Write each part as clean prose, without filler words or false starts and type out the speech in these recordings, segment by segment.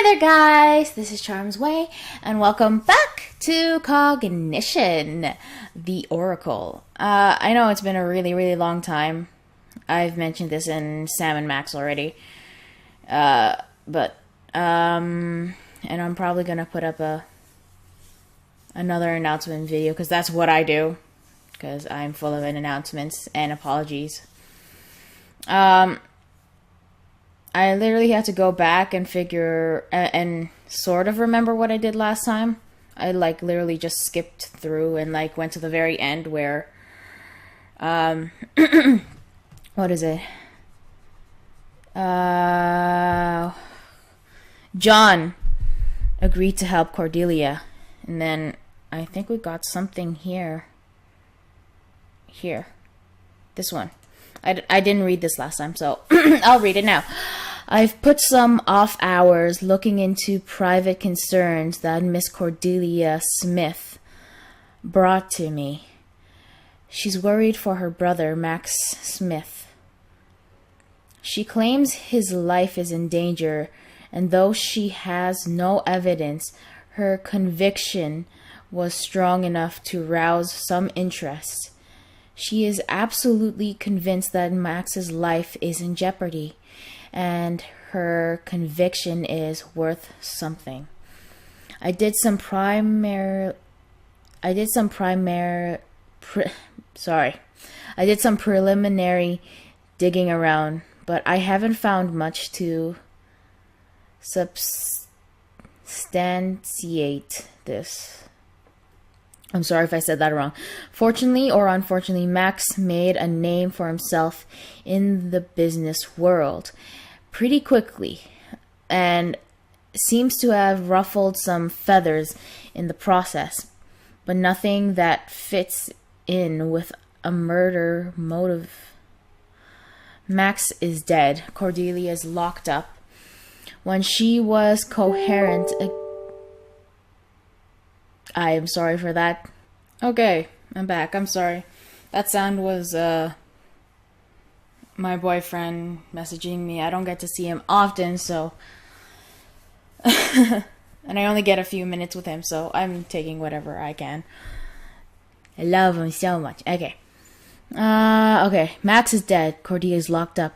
there guys, this is CharmsWay and welcome back to Cognition, the Oracle. I know it's been a really long time. I've mentioned this in Sam and Max already. And I'm probably gonna put up another announcement video because that's what I do. Because I'm full of announcements and apologies. I literally had to go back and figure and sort of remember what I did last time. I literally just skipped through and went to the very end where what is it? John agreed to help Cordelia, and then I think we got something here. This one. I didn't read this last time, so I'll read it now. I've put some off hours looking into private concerns that Miss Cordelia Smith brought to me. She's worried for her brother, Max Smith. She claims his life is in danger, and though she has no evidence, her conviction was strong enough to rouse some interest. She is absolutely convinced that Max's life is in jeopardy, and her conviction is worth something. I did some preliminary digging around, but I haven't found much to substantiate this. I'm sorry if I said that wrong. Fortunately or unfortunately, Max made a name for himself in the business world pretty quickly and seems to have ruffled some feathers in the process, but nothing that fits in with a murder motive. Max is dead. Cordelia is locked up. When she was coherent... I am sorry for that. Okay, I'm back. I'm sorry. That sound was my boyfriend messaging me. I don't get to see him often, so... and I only get a few minutes with him, so I'm taking whatever I can. I love him so much. Okay. Okay. Max is dead. Cordelia is locked up.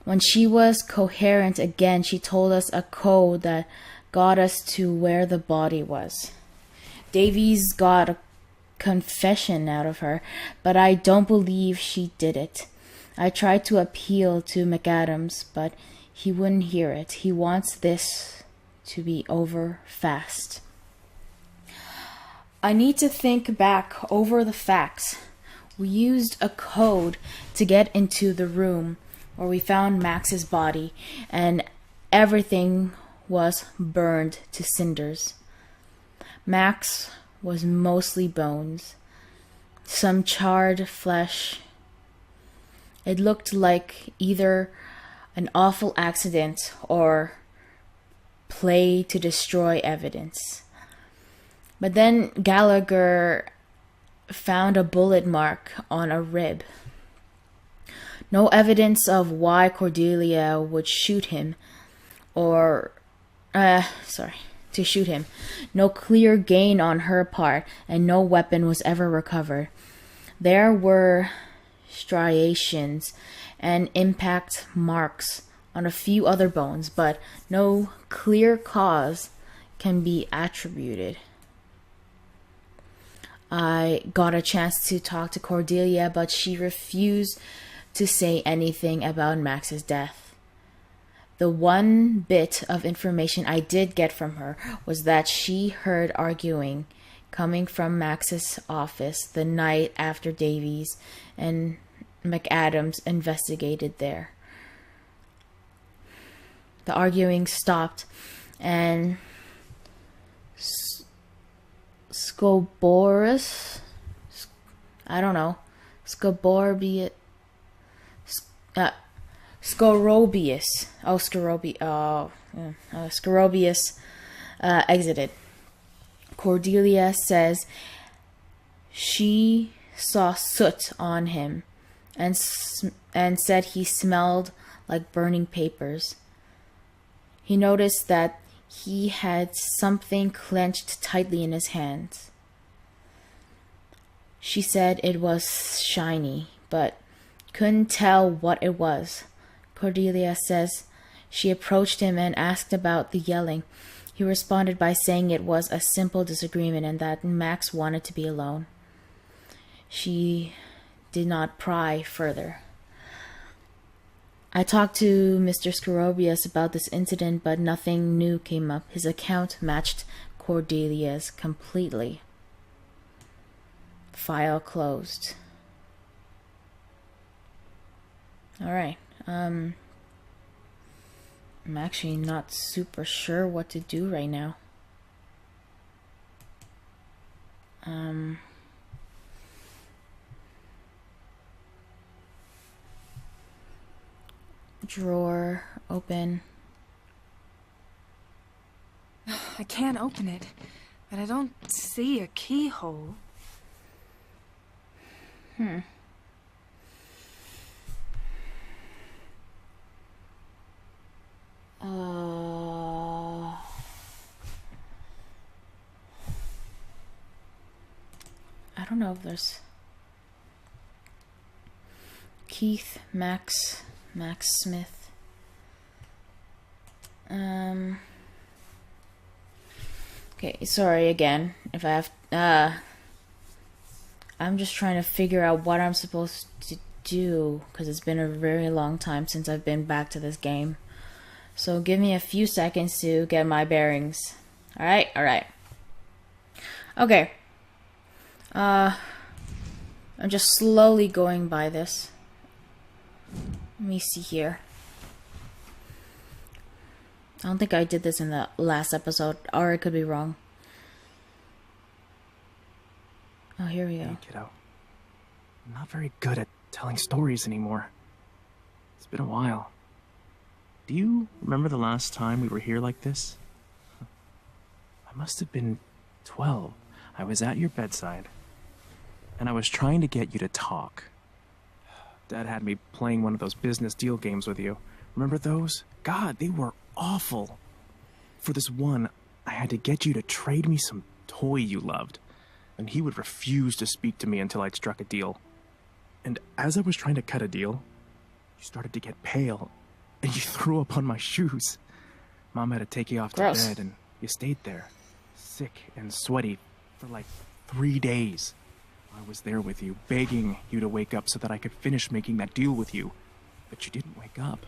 When she was coherent again, she told us a code that got us to where the body was. Davies got a confession out of her, but I don't believe she did it. I tried to appeal to McAdams, but he wouldn't hear it. He wants this to be over fast. I need to think back over the facts. We used a code to get into the room where we found Max's body, and everything was burned to cinders. Max was mostly bones, some charred flesh. It looked like either an awful accident or play to destroy evidence. But then Gallagher found a bullet mark on a rib. No evidence of why Cordelia would shoot him to shoot him. No clear gain on her part, and no weapon was ever recovered. There were striations and impact marks on a few other bones, but no clear cause can be attributed. I got a chance to talk to Cordelia, but she refused to say anything about Max's death. The one bit of information I did get from her was that she heard arguing coming from Max's office the night after Davies and McAdams investigated there. The arguing stopped, and Skrobeus, Skrobeus exited. Cordelia says she saw soot on him and said he smelled like burning papers. He noticed that He had something clenched tightly in his hands. She said it was shiny, but couldn't tell what it was. Cordelia says she approached him and asked about the yelling. He responded by saying it was a simple disagreement and that Max wanted to be alone. She did not pry further. I talked to Mr. Skrobeus about this incident, but nothing new came up. His account matched Cordelia's completely. File closed. Alright. I'm actually not super sure what to do right now. Drawer open. I can't open it, but I don't see a keyhole. I don't know if there's Keith, Max Smith. Okay, sorry again if I have I'm just trying to figure out what I'm supposed to do because it's been a very long time since I've been back to this game. So give me a few seconds to get my bearings. Alright. Okay. I'm just slowly going by this. Let me see here. I don't think I did this in the last episode, or I could be wrong. Oh, here we go. Hey, kiddo. I'm not very good at telling stories anymore. It's been a while. Do you remember the last time we were here like this? I must have been 12. I was at your bedside, and I was trying to get you to talk. Dad had me playing one of those business deal games with you. Remember those? God, they were awful. For this one, I had to get you to trade me some toy you loved, and he would refuse to speak to me until I'd struck a deal. And as I was trying to cut a deal, you started to get pale, and you threw up on my shoes. Mom had to take you off to bed, and you stayed there, sick and sweaty, for like 3 days. I was there with you, begging you to wake up so that I could finish making that deal with you. But you didn't wake up.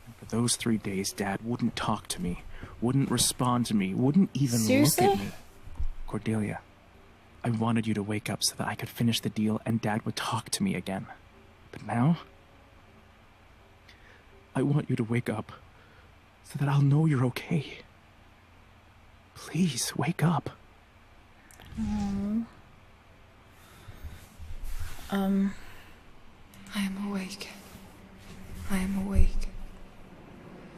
And for those 3 days, Dad wouldn't talk to me, wouldn't respond to me, wouldn't even look at me. Cordelia, I wanted you to wake up so that I could finish the deal and Dad would talk to me again. But now, I want you to wake up so that I'll know you're okay. Please, wake up. I am awake. I am awake.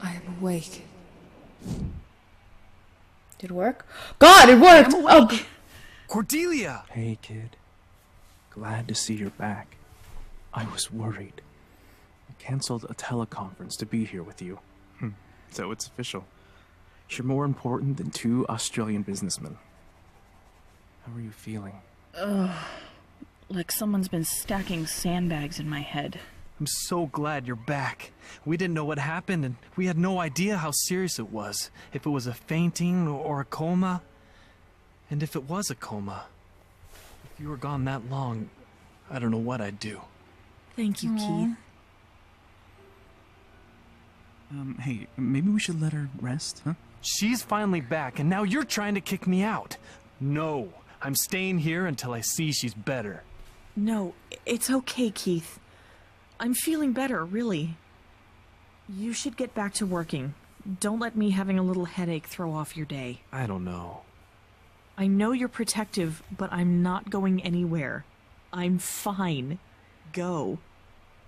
I am awake. Did it work? God, it worked! Oh. Cordelia! Hey, kid. Glad to see you're back. I was worried. I canceled a teleconference to be here with you. So it's official. You're more important than 2 Australian businessmen. How are you feeling? Like someone's been stacking sandbags in my head. I'm so glad you're back. We didn't know what happened, and we had no idea how serious it was. If it was a fainting or a coma. And if it was a coma, if you were gone that long, I don't know what I'd do. Thank you, Keith. Hey, maybe we should let her rest, huh? She's finally back, and now you're trying to kick me out. No, I'm staying here until I see she's better. No, it's okay, Keith. I'm feeling better, really. You should get back to working. Don't let me having a little headache throw off your day. I don't know. I know you're protective, but I'm not going anywhere. I'm fine. Go.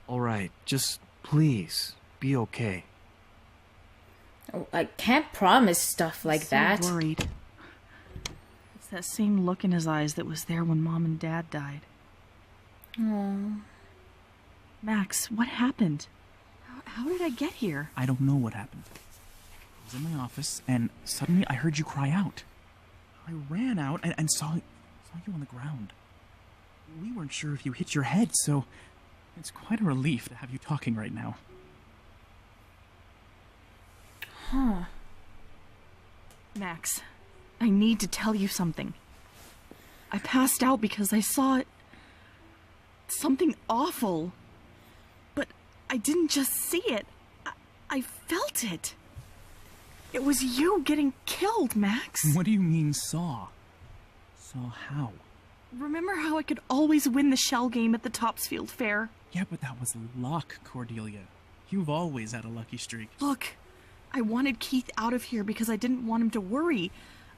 All right, just please be okay. I can't promise stuff like that. I'm worried. It's that same look in his eyes that was there when Mom and Dad died. Aww. Max, what happened? How did I get here? I don't know what happened. was in my office, and suddenly I heard you cry out. I ran out and saw you on the ground. We weren't sure if you hit your head, so it's quite a relief to have you talking right now. Huh. Max, I need to tell you something. I passed out because I saw something awful. But I didn't just see it. I felt it. It was you getting killed, Max. What do you mean, saw? Saw how? Remember how I could always win the shell game at the Topsfield Fair? Yeah, but that was luck, Cordelia. You've always had a lucky streak. Look, I wanted Keith out of here because I didn't want him to worry.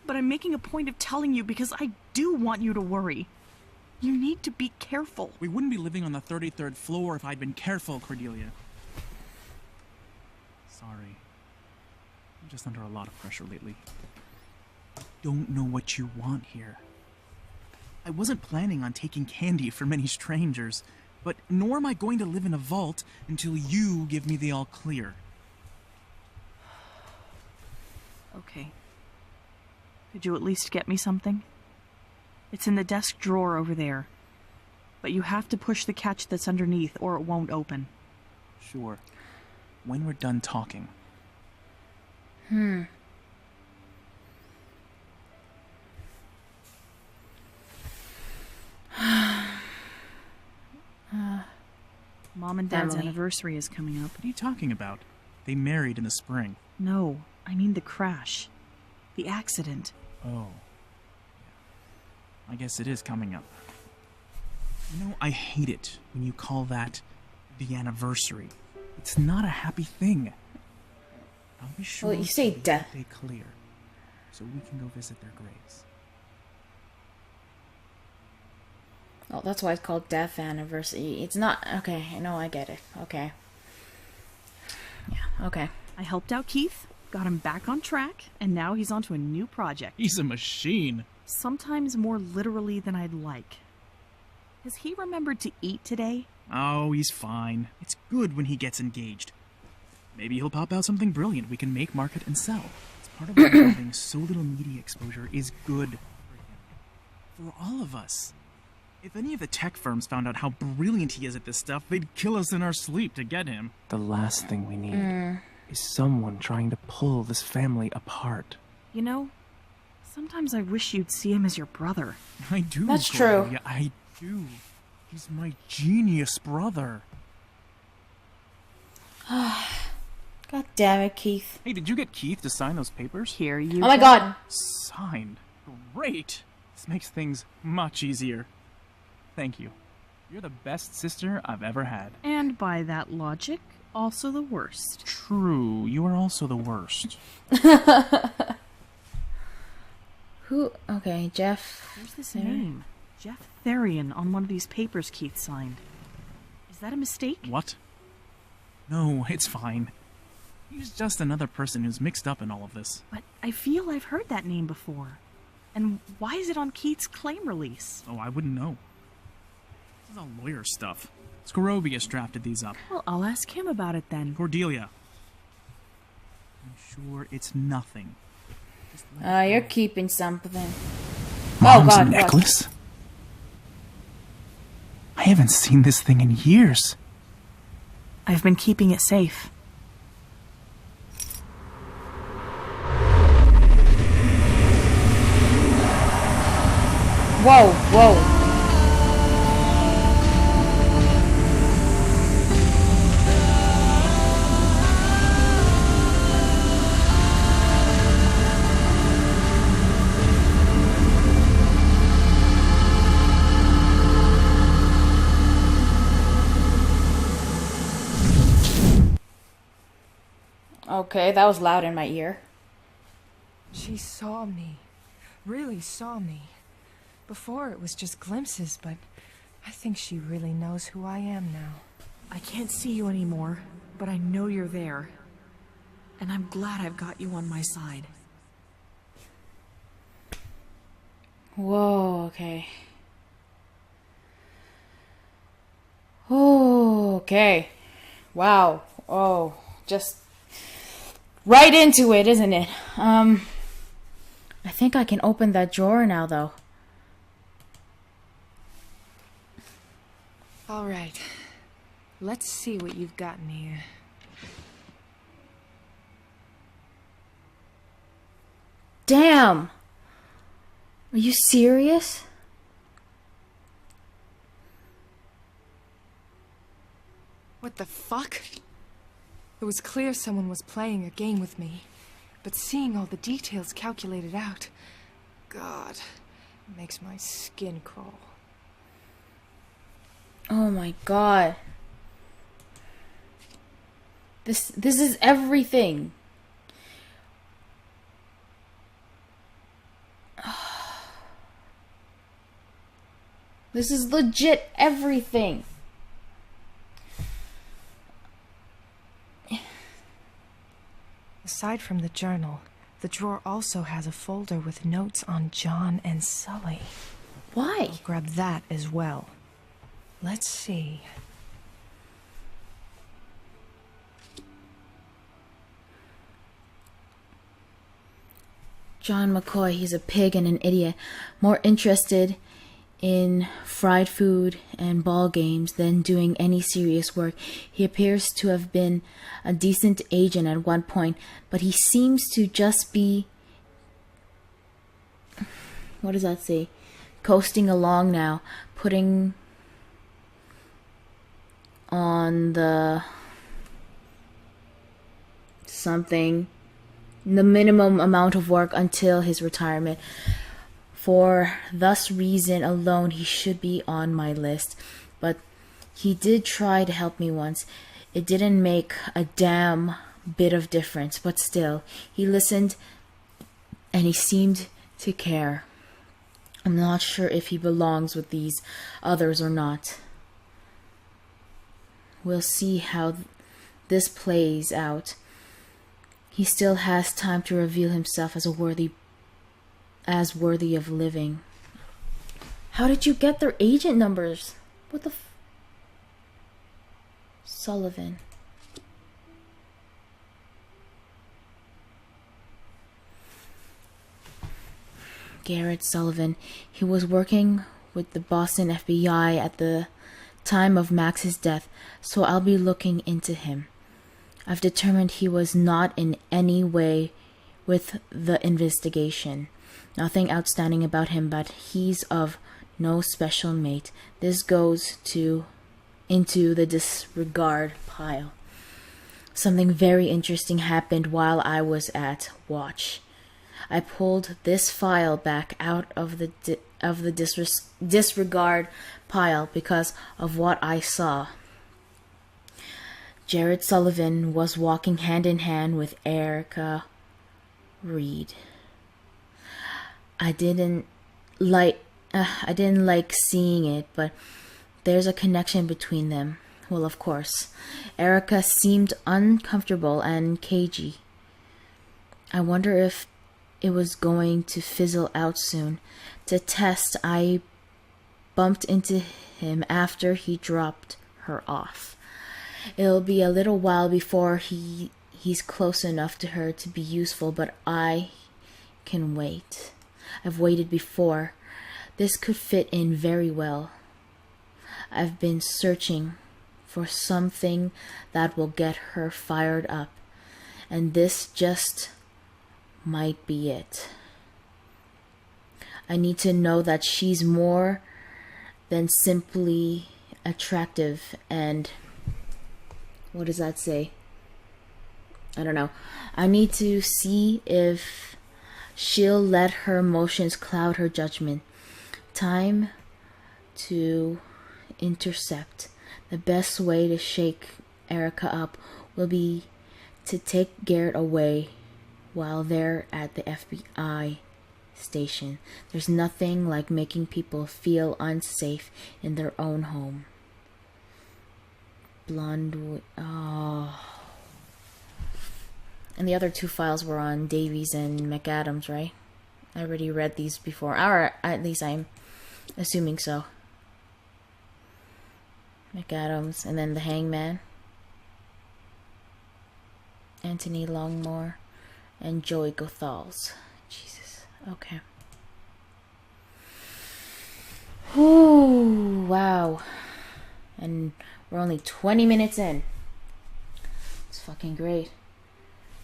But I'm making a point of telling you because I do want you to worry. You need to be careful. We wouldn't be living on the 33rd floor if I'd been careful, Cordelia. Sorry. I'm just under a lot of pressure lately. I don't know what you want here. I wasn't planning on taking candy from any strangers, but nor am I going to live in a vault until you give me the all clear. Okay. Could you at least get me something? It's in the desk drawer over there. But you have to push the catch that's underneath or it won't open. Sure. When we're done talking. Mom and Dad's Emily. anniversary is coming up. What are you talking about? They married in the spring. No, I mean the crash. The accident. Oh. I guess it is coming up. You know, I hate it when you call that the anniversary. It's not a happy thing. I'll be sure Well, you say to death. they clear, so we can go visit their graves. Oh, that's why it's called Death Anniversary. It's not... Okay, no, I get it. Okay. Yeah, okay. I helped out Keith, got him back on track, and now he's onto a new project. He's a machine. Sometimes more literally than I'd like. Has he remembered to eat today? Oh, he's fine. It's good when he gets engaged. Maybe he'll pop out something brilliant we can make, market, and sell. It's part of why having so little media exposure is good for him. For all of us. If any of the tech firms found out how brilliant he is at this stuff, they'd kill us in our sleep to get him. The last thing we need is someone trying to pull this family apart. You know, sometimes I wish you'd see him as your brother. I do. That's true. Cordelia, I do. He's my genius brother. God damn it, Keith. Hey, did you get Keith to sign those papers? Here you Oh my go. god. Signed. Great. This makes things much easier. Thank you. You're the best sister I've ever had. And by that logic, also the worst. True, you are also the worst. Who? Okay, Jeff. Where's this name? Jeff Therian on one of these papers Keith signed. Is that a mistake? What? No, it's fine. He's just another person who's mixed up in all of this. But I feel I've heard that name before. And why is it on Keith's claim release? Oh, I wouldn't know. This is all lawyer stuff. Skrobeus drafted these up. Well, I'll ask him about it then. Cordelia. I'm sure it's nothing. Just let it You're go. keeping something. Mom's God, what? necklace? I haven't seen this thing in years. I've been keeping it safe. Whoa, whoa. Okay, that was loud in my ear. She saw me. Really saw me. Before it was just glimpses, but I think she really knows who I am now. I can't see you anymore, but I know you're there. And I'm glad I've got you on my side. Whoa, okay. Oh, okay. Wow. Oh, just right into it, isn't it? I think I can open that drawer now, though. All right. Let's see what you've got in here. Damn! Are you serious? What the fuck? It was clear someone was playing a game with me, but seeing all the details calculated out, God, it makes my skin crawl. Oh my god. This is everything. This is legit everything. Aside from the journal, the drawer also has a folder with notes on John and Sully. Why? I'll grab that as well. Let's see. John McCoy, he's a pig and an idiot. More interested in fried food and ball games than doing any serious work. He appears to have been a decent agent at one point, but he seems to just be... What does that say? Coasting along now, putting on the... something... the minimum amount of work until his retirement. For thus reason alone, he should be on my list. But he did try to help me once. It didn't make a damn bit of difference, but still, he listened and he seemed to care. I'm not sure if he belongs with these others or not. We'll see how this plays out. He still has time to reveal himself as worthy of living. How did you get their agent numbers? What the Sullivan. Garrett Sullivan. He was working with the Boston FBI at the time of Max's death, so I'll be looking into him. I've determined he was not in any way with the investigation. Nothing outstanding about him, but he's of no special mate. This goes into the disregard pile. Something very interesting happened while I was at watch. I pulled this file back out of the disregard pile because of what I saw. Jared Sullivan was walking hand in hand with Erica Reed. I didn't like seeing it, but there's a connection between them. Well, of course. Erica seemed uncomfortable and cagey. I wonder if it was going to fizzle out soon. To test, I bumped into him after he dropped her off. It'll be a little while before he's close enough to her to be useful, but I can wait. I've waited before. This could fit in very well. I've been searching for something that will get her fired up, and this just might be it. I need to know that she's more than simply attractive and... what does that say? I don't know. I need to see if she'll let her emotions cloud her judgment. Time to intercept. The best way to shake Erica up will be to take Garrett away while they're at the FBI station. There's nothing like making people feel unsafe in their own home. And the other two files were on Davies and McAdams, right? I already read these before, or at least I'm assuming so. McAdams, and then the Hangman. Anthony Longmore and Joey Gothals. Jesus. Okay. Ooh, wow. And we're only 20 minutes in. It's fucking great.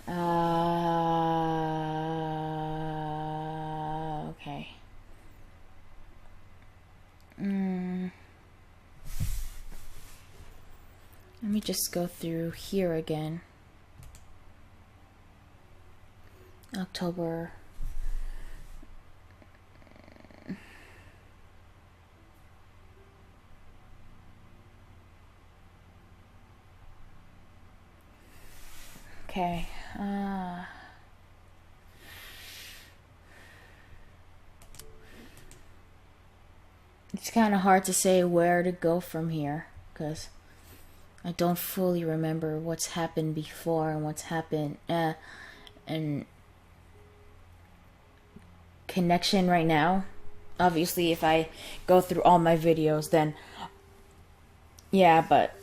Okay. Let me just go through here again. October. Okay. It's kind of hard to say where to go from here because I don't fully remember what's happened before and what's happened and connection right now. Obviously, if I go through all my videos, then yeah, but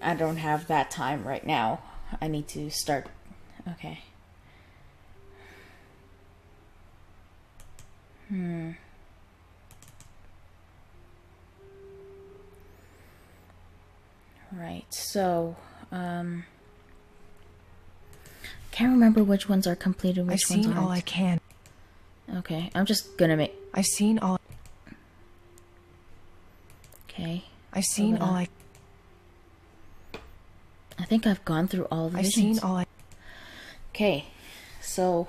I don't have that time right now. I need to start. Okay. Right, so can't remember which ones are completed, which ones aren't. I've seen all I can. Okay, I'm just gonna make. I've seen all. Okay. I've seen all I think I've gone through all the I've visions. seen all I. Okay, so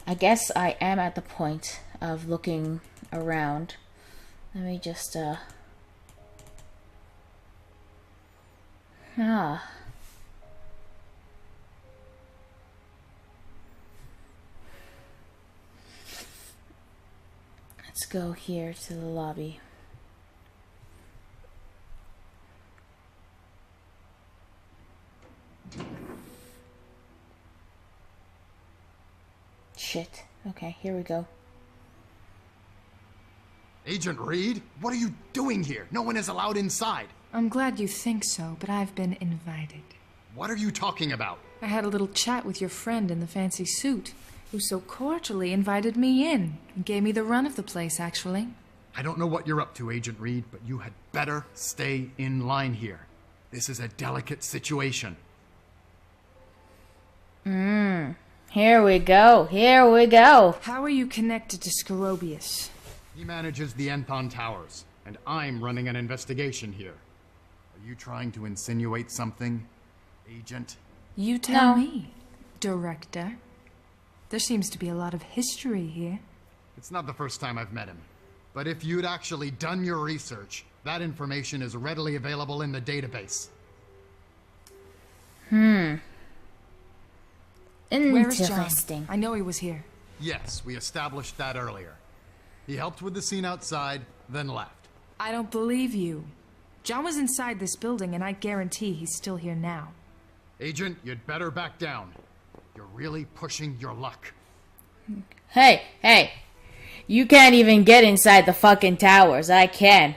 I guess I am at the point of looking around. Let me just let's go here to the lobby. Shit. Okay, here we go. Agent Reed, what are you doing here? No one is allowed inside. I'm glad you think so, but I've been invited. What are you talking about? I had a little chat with your friend in the fancy suit, who so cordially invited me in and gave me the run of the place, actually. I don't know what you're up to, Agent Reed, but you had better stay in line here. This is a delicate situation. Here we go. Here we go. How are you connected to Skrobeus? He manages the Enthon Towers, and I'm running an investigation here. Are you trying to insinuate something, Agent? You tell No. me, Director. There seems to be a lot of history here. It's not the first time I've met him. But if you'd actually done your research, that information is readily available in the database. Where is John? Interesting. I know he was here. Yes, we established that earlier. He helped with the scene outside, then left. I don't believe you. John was inside this building, and I guarantee he's still here now. Agent, you'd better back down. You're really pushing your luck. Hey, hey. You can't even get inside the fucking towers. I can.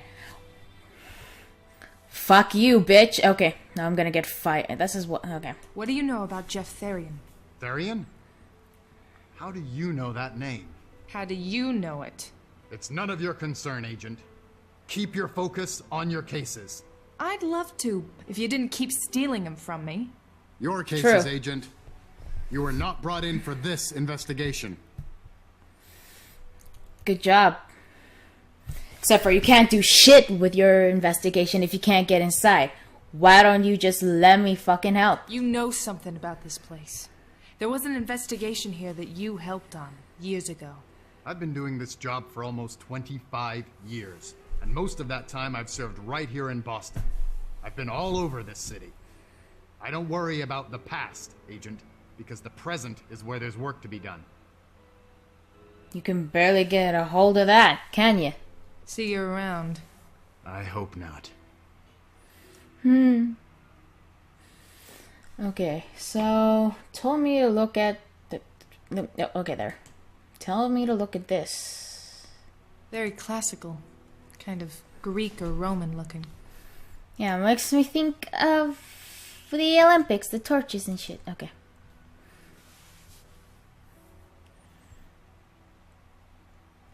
Fuck you, bitch. Okay, now I'm gonna get fired. This is what. Okay. What do you know about Jeff Therian? Therian? How do you know that name? How do you know it? It's none of your concern, Agent. Keep your focus on your cases. I'd love to, if you didn't keep stealing him from me. Your cases, True. Agent. You were not brought in for this investigation. Good job. Except for you can't do shit with your investigation if you can't get inside. Why don't you just let me fucking help? You know something about this place. There was an investigation here that you helped on years ago. I've been doing this job for almost 25 years, and most of that time I've served right here in Boston. I've been all over this city. I don't worry about the past, Agent, because the present is where there's work to be done. You can barely get a hold of that, can you? See you around. I hope not. Okay, so told me to look at the. No, okay, there. Tell me to look at this. Very classical. Kind of Greek or Roman looking. Yeah, it makes me think of the Olympics, the torches and shit. Okay.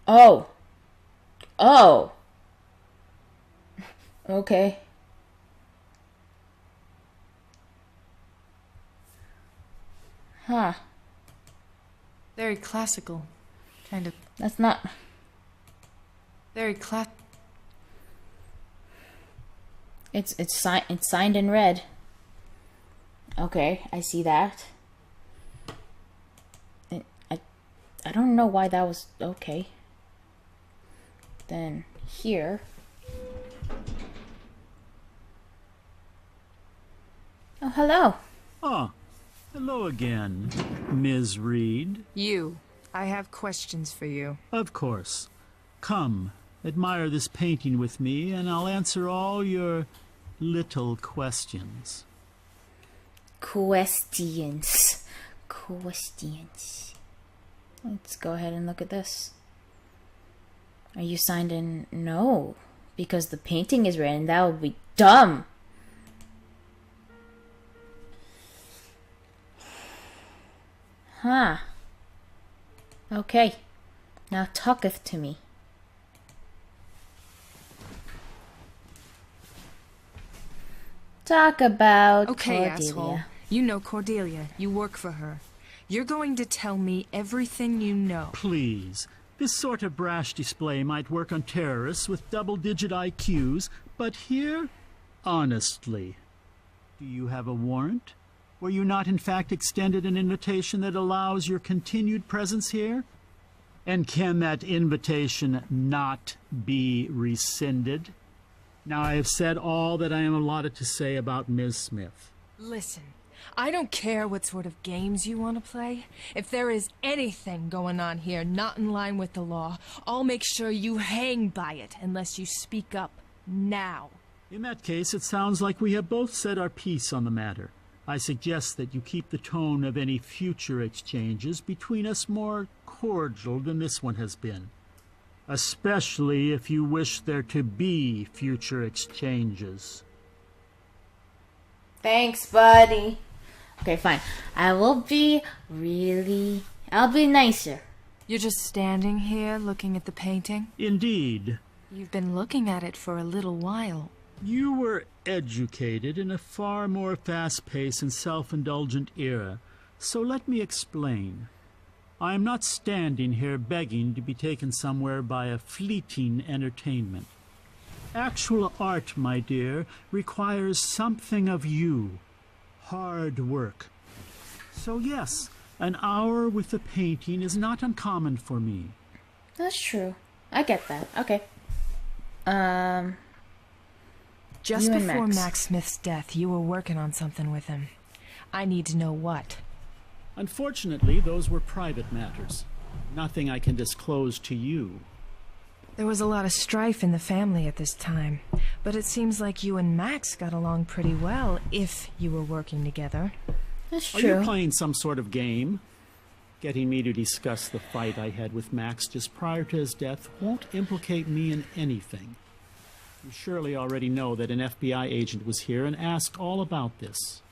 Oh. Oh. Okay. Huh. Very classical. Kind of. That's not... Very It's signed in red. Okay, I see that. I don't know why that was okay. Then here. Oh, hello. Ah, hello again, Ms. Reed. You. I have questions for you. Of course. Come, admire this painting with me, and I'll answer all your little questions. Questions. Let's go ahead and look at this. Are you signed in? No, because the painting is red and that would be dumb. Huh. Okay. Now talketh to me. Talk about Okay, Cordelia. asshole. You know Cordelia. You work for her. You're going to tell me everything you know. Please, this sort of brash display might work on terrorists with double-digit IQs, but here, honestly, do you have a warrant? Were you not in fact extended an invitation that allows your continued presence here? And can that invitation not be rescinded? Now I have said all that I am allotted to say about Ms. Smith. Listen, I don't care what sort of games you want to play. If there is anything going on here not in line with the law, I'll make sure you hang by it unless you speak up now. In that case, it sounds like we have both said our piece on the matter. I suggest that you keep the tone of any future exchanges between us more cordial than this one has been. Especially if you wish there to be future exchanges. Thanks, buddy. Okay, fine. I'll be nicer. You're just standing here looking at the painting? Indeed. You've been looking at it for a little while. You were educated in a far more fast-paced and self-indulgent era, so let me explain. I am not standing here begging to be taken somewhere by a fleeting entertainment. Actual art, my dear, requires something of you. Hard work. So yes, an hour with the painting is not uncommon for me. That's true. I get that. Okay. Just You and before Max. Max Smith's death, you were working on something with him. I need to know what. Unfortunately, those were private matters. Nothing I can disclose to you. There was a lot of strife in the family at this time, but it seems like you and Max got along pretty well if you were working together. That's Are true. you playing some sort of game? Getting me to discuss the fight I had with Max just prior to his death won't implicate me in anything. You surely already know that an FBI agent was here and asked all about this.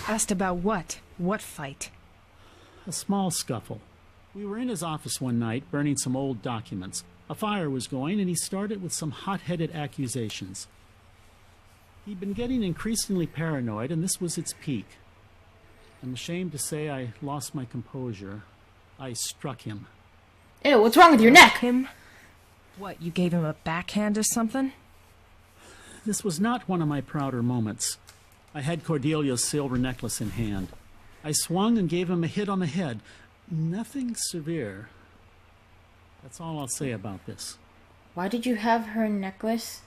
Asked about what? What fight? A small scuffle. We were in his office one night burning some old documents. A fire was going and he started with some hot-headed accusations. He'd been getting increasingly paranoid and this was its peak. I'm ashamed to say I lost my composure. I struck him. Ew, what's wrong with your neck? Him? What, you gave him a backhand or something? This was not one of my prouder moments. I had Cordelia's silver necklace in hand. I swung and gave him a hit on the head. Nothing severe. That's all I'll say about this. Why did you have her necklace?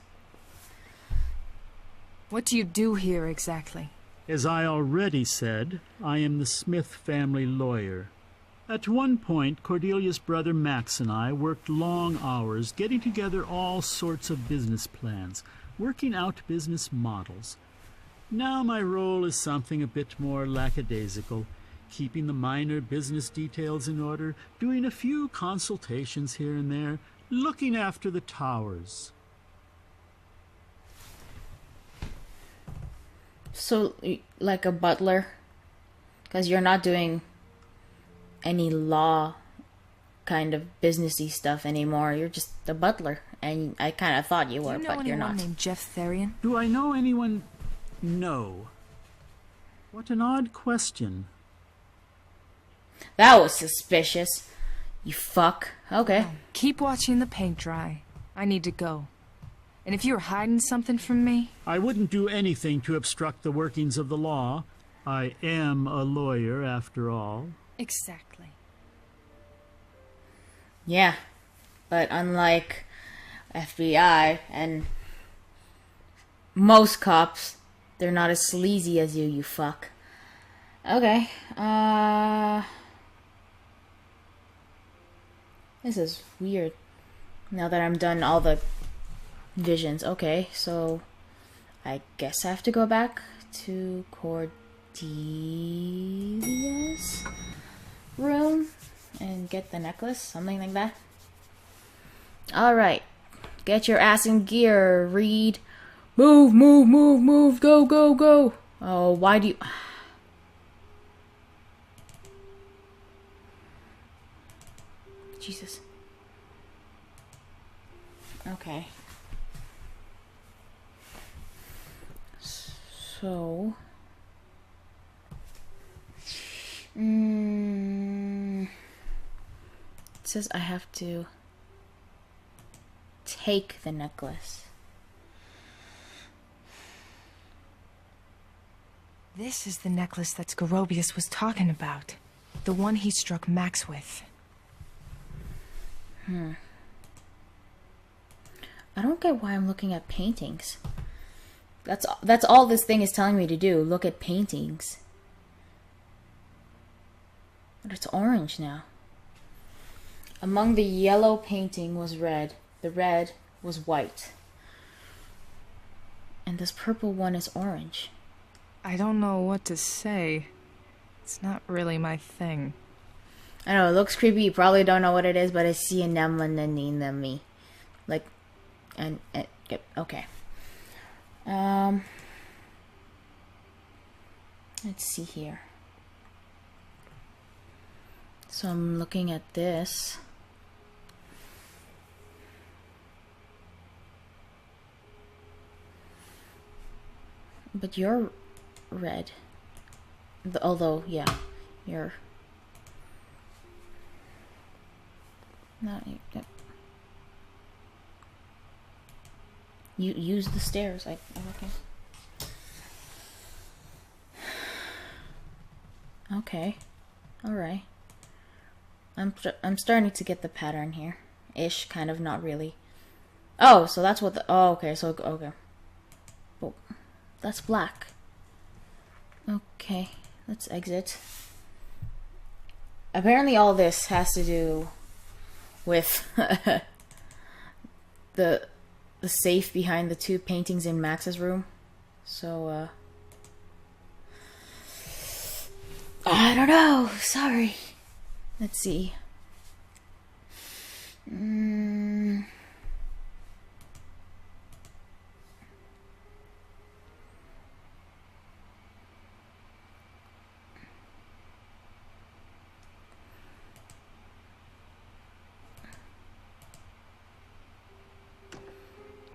What do you do here exactly? As I already said, I am the Smith family lawyer. At one point, Cordelia's brother Max and I worked long hours getting together all sorts of business plans, working out business models. Now my role is something a bit more lackadaisical, keeping the minor business details in order, doing a few consultations here and there, looking after the towers. So, like a butler? Because you're not doing any law kind of businessy stuff anymore. You're just a butler, and I kind of thought you were, Do you know but you're anyone not. named Jeff Therian? Do I know anyone? No. What an odd question. That was suspicious. You fuck. Okay. Keep watching the paint dry. I need to go. And if you're hiding something from me... I wouldn't do anything to obstruct the workings of the law. I am a lawyer, after all. Exactly. Yeah. But unlike FBI and most cops, they're not as sleazy as you fuck. Okay. This is weird. Now that I'm done all the visions. Okay, so I guess I have to go back to Cordelia's room and get the necklace, something like that. Alright. Get your ass in gear, Reed. Move, move, move, move, go, go, go. Oh, why do you... Jesus. Okay. So... it says I have to take the necklace. This is the necklace that Skrobeus was talking about. The one he struck Max with. I don't get why I'm looking at paintings. That's all this thing is telling me to do. Look at paintings. But it's orange now. Among the yellow painting was red. The red was white. And this purple one is orange. I don't know what to say. It's not really my thing. I know, it looks creepy. You probably don't know what it is, but I see a nemlin in me. Like, and okay. Let's see here. So I'm looking at this. But you're red. Although, yeah, you're... Not... You use the stairs. I'm okay. Okay. Alright. I'm starting to get the pattern here. Ish, kind of, not really. Oh, so that's what the... Oh, okay, so... Okay. Oh, that's black. Okay, let's exit. Apparently all this has to do with the safe behind the two paintings in Max's room. So, I don't know. Sorry. Let's see.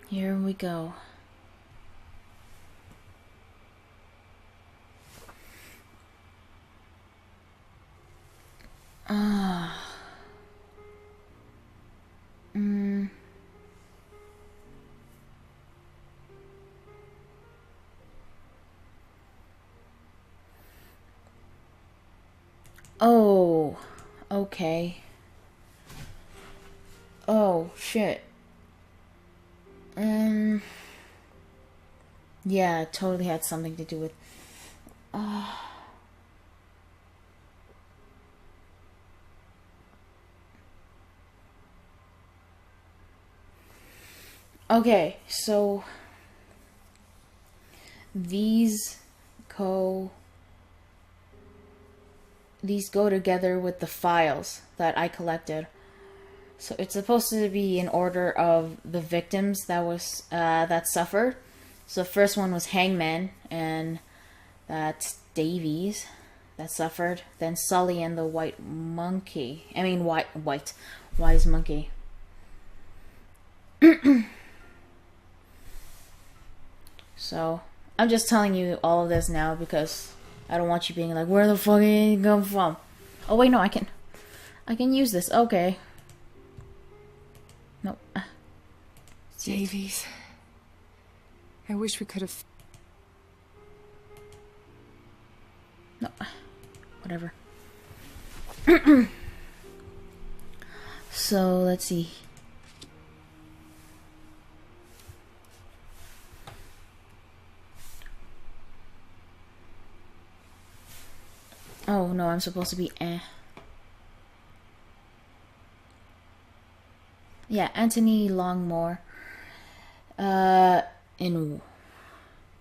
Here we go. Oh, okay. Oh, shit. Yeah, it totally had something to do with... Okay, so... These go together with the files that I collected. So it's supposed to be in order of the victims that suffered. So the first one was Hangman, and that's Davies. that suffered. Then Sully and the white monkey. I mean, wise monkey. So, I'm just telling you all of this now because I don't want you being like, where the fuck did it come from? Oh wait, no, I can use this. Okay. No. Davies. I wish we could have... No. Whatever. So, let's see. Oh, no, I'm supposed to be Yeah, Anthony Longmore. In...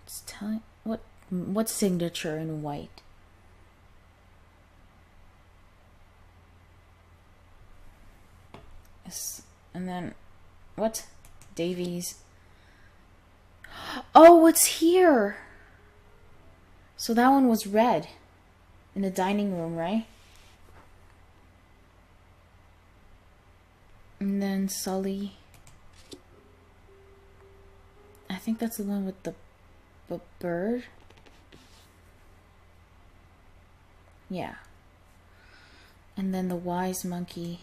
It's telling... What signature in white? Yes. And then... What? Davies. Oh, it's here! So that one was red. In the dining room, right? And then Sully. I think that's the one with the bird. Yeah. And then the wise monkey.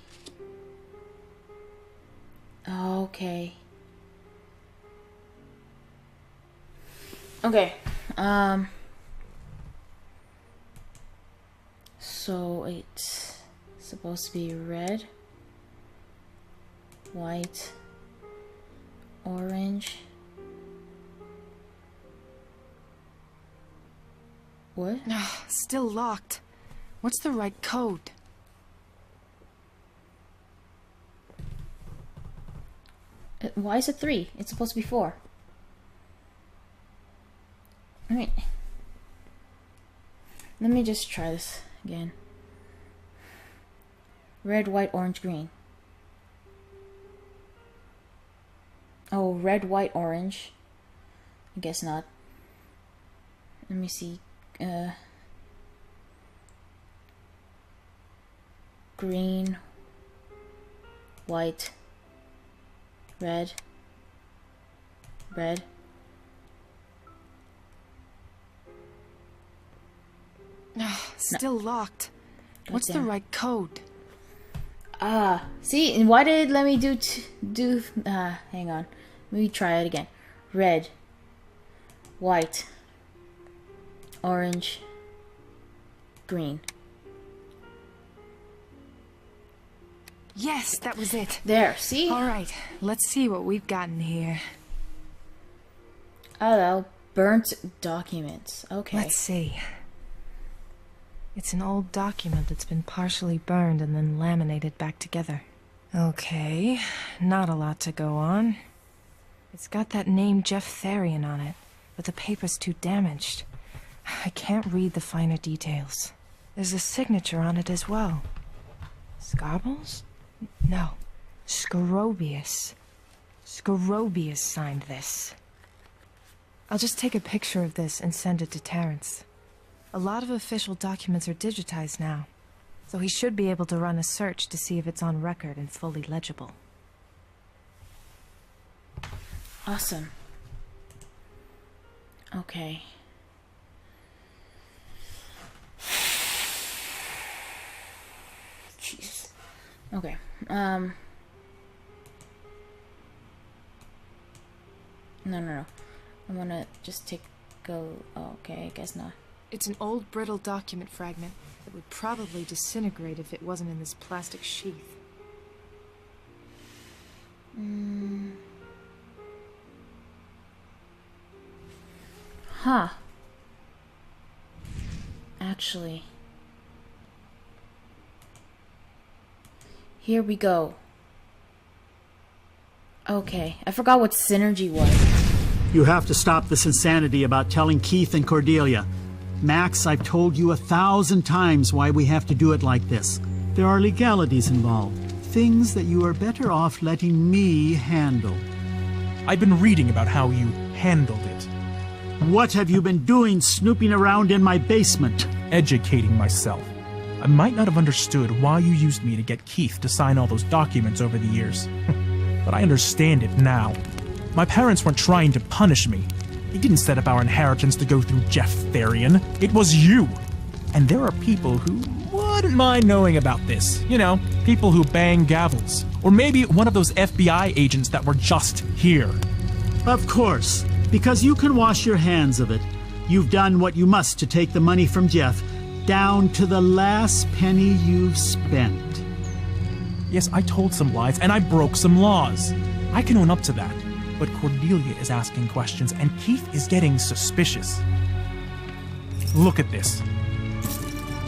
Okay. Okay. So it's supposed to be red, white, orange. What? Still locked. What's the right code? Why is it 3? It's supposed to be 4. Alright. Let me just try this again. Red, white, orange, green. Oh, red, white, orange. I guess not. Let me see. Green, white, red, red. Still locked. What's the right code? See, and why did it let me do hang on. Let me try it again. Red, white, orange, green. Yes, that was it. There, see? Alright, let's see what we've gotten here. Oh, burnt documents. Okay. Let's see. It's an old document that's been partially burned and then laminated back together. Okay, not a lot to go on. It's got that name Jeff Therian on it, but the paper's too damaged. I can't read the finer details. There's a signature on it as well. Skrobeus? No, Skrobeus. Skrobeus signed this. I'll just take a picture of this and send it to Terrence. A lot of official documents are digitized now, so he should be able to run a search to see if it's on record and fully legible. Awesome. Okay. Jesus. Okay. No. I wanna just oh, okay, I guess not. It's an old brittle document fragment that would probably disintegrate if it wasn't in this plastic sheath. Huh. Actually. Here we go. Okay, I forgot what synergy was. You have to stop this insanity about telling Keith and Cordelia. Max, I've told you 1,000 times why we have to do it like this. There are legalities involved. Things that you are better off letting me handle. I've been reading about how you handled it. What have you been doing snooping around in my basement? educating myself. I might not have understood why you used me to get Keith to sign all those documents over the years. But I understand it now. My parents weren't trying to punish me. They didn't set up our inheritance to go through Jeff Therian. It was you. And there are people who wouldn't mind knowing about this. You know, people who bang gavels. Or maybe one of those FBI agents that were just here. Of course, because you can wash your hands of it. You've done what you must to take the money from Jeff, down to the last penny you've spent. Yes, I told some lies, and I broke some laws. I can own up to that. But Cordelia is asking questions, and Keith is getting suspicious. Look at this.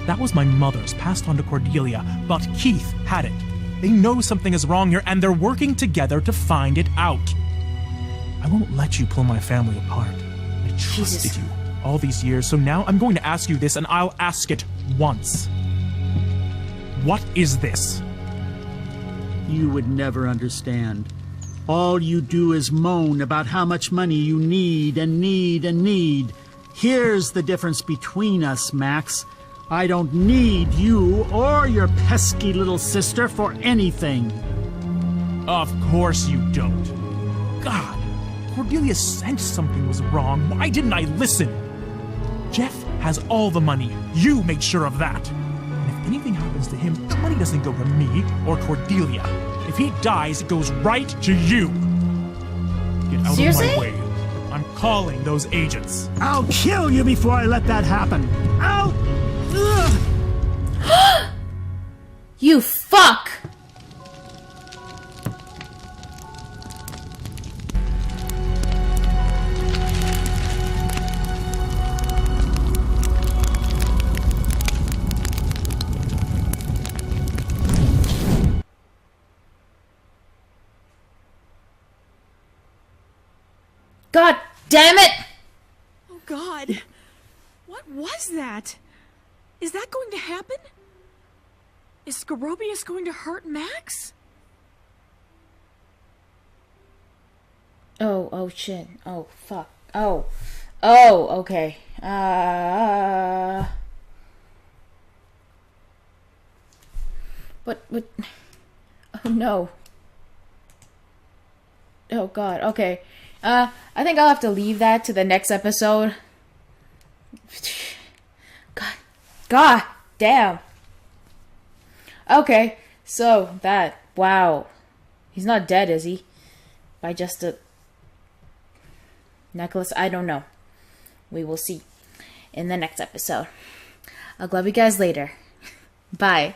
That was my mother's, passed on to Cordelia, but Keith had it. They know something is wrong here, and they're working together to find it out. I won't let you pull my family apart. I trusted you all these years, so now I'm going to ask you this, and I'll ask it once. What is this? You would never understand. All you do is moan about how much money you need and need and need. Here's the difference between us, Max. I don't need you or your pesky little sister for anything. Of course you don't. God, Cordelia sensed something was wrong. Why didn't I listen? Jeff has all the money. You made sure of that. And if anything happens to him, the money doesn't go to me or Cordelia. If he dies, it goes right to you. Get out Seriously? of my way. I'm calling those agents. I'll kill you before I let that happen. I'll... Ugh. You fuck! God damn it! Oh, God. What was that? Is that going to happen? Is Skrobeus going to hurt Max? Oh shit. Oh, fuck. Oh, okay. But, oh no. Oh god, okay. I think I'll have to leave that to the next episode. God damn. Okay, so that, wow. He's not dead, is he? By just a necklace? I don't know. We will see in the next episode. I'll glub you guys later. Bye.